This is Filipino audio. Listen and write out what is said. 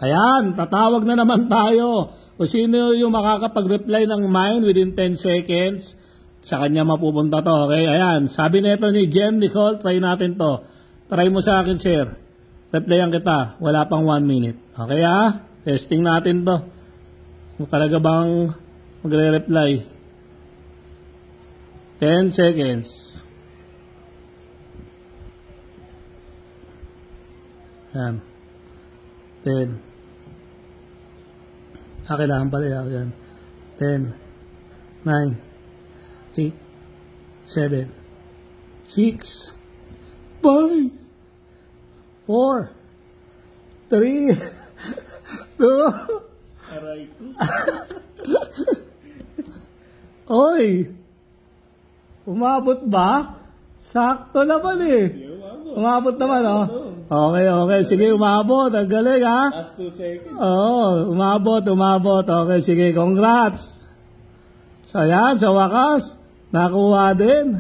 Ayan, tatawag na naman tayo. Kung sino yung makakapag-reply ng mine within 10 seconds, sa kanya mapupunta to, okay? Ayan, sabi nito ni Jen Nicole, try natin to. Try mo sa akin, sir. Replyan kita, wala pang 1 minute. Okay ha? Testing natin to. Kung talaga bang magre-reply. 10 seconds. Ayan. 10. Kailangan pala yan. 10, 9, 8, 7, 6, 5, 4, 3, 2, aray ko. Oy! Umabot ba? Sakto naman eh. Umabot naman, oh. Okay. Sige, umabot. Ang galing, ha? Last 2 seconds. Oo, umabot. Okay, sige, congrats. So, yan, sa wakas, nakuha din.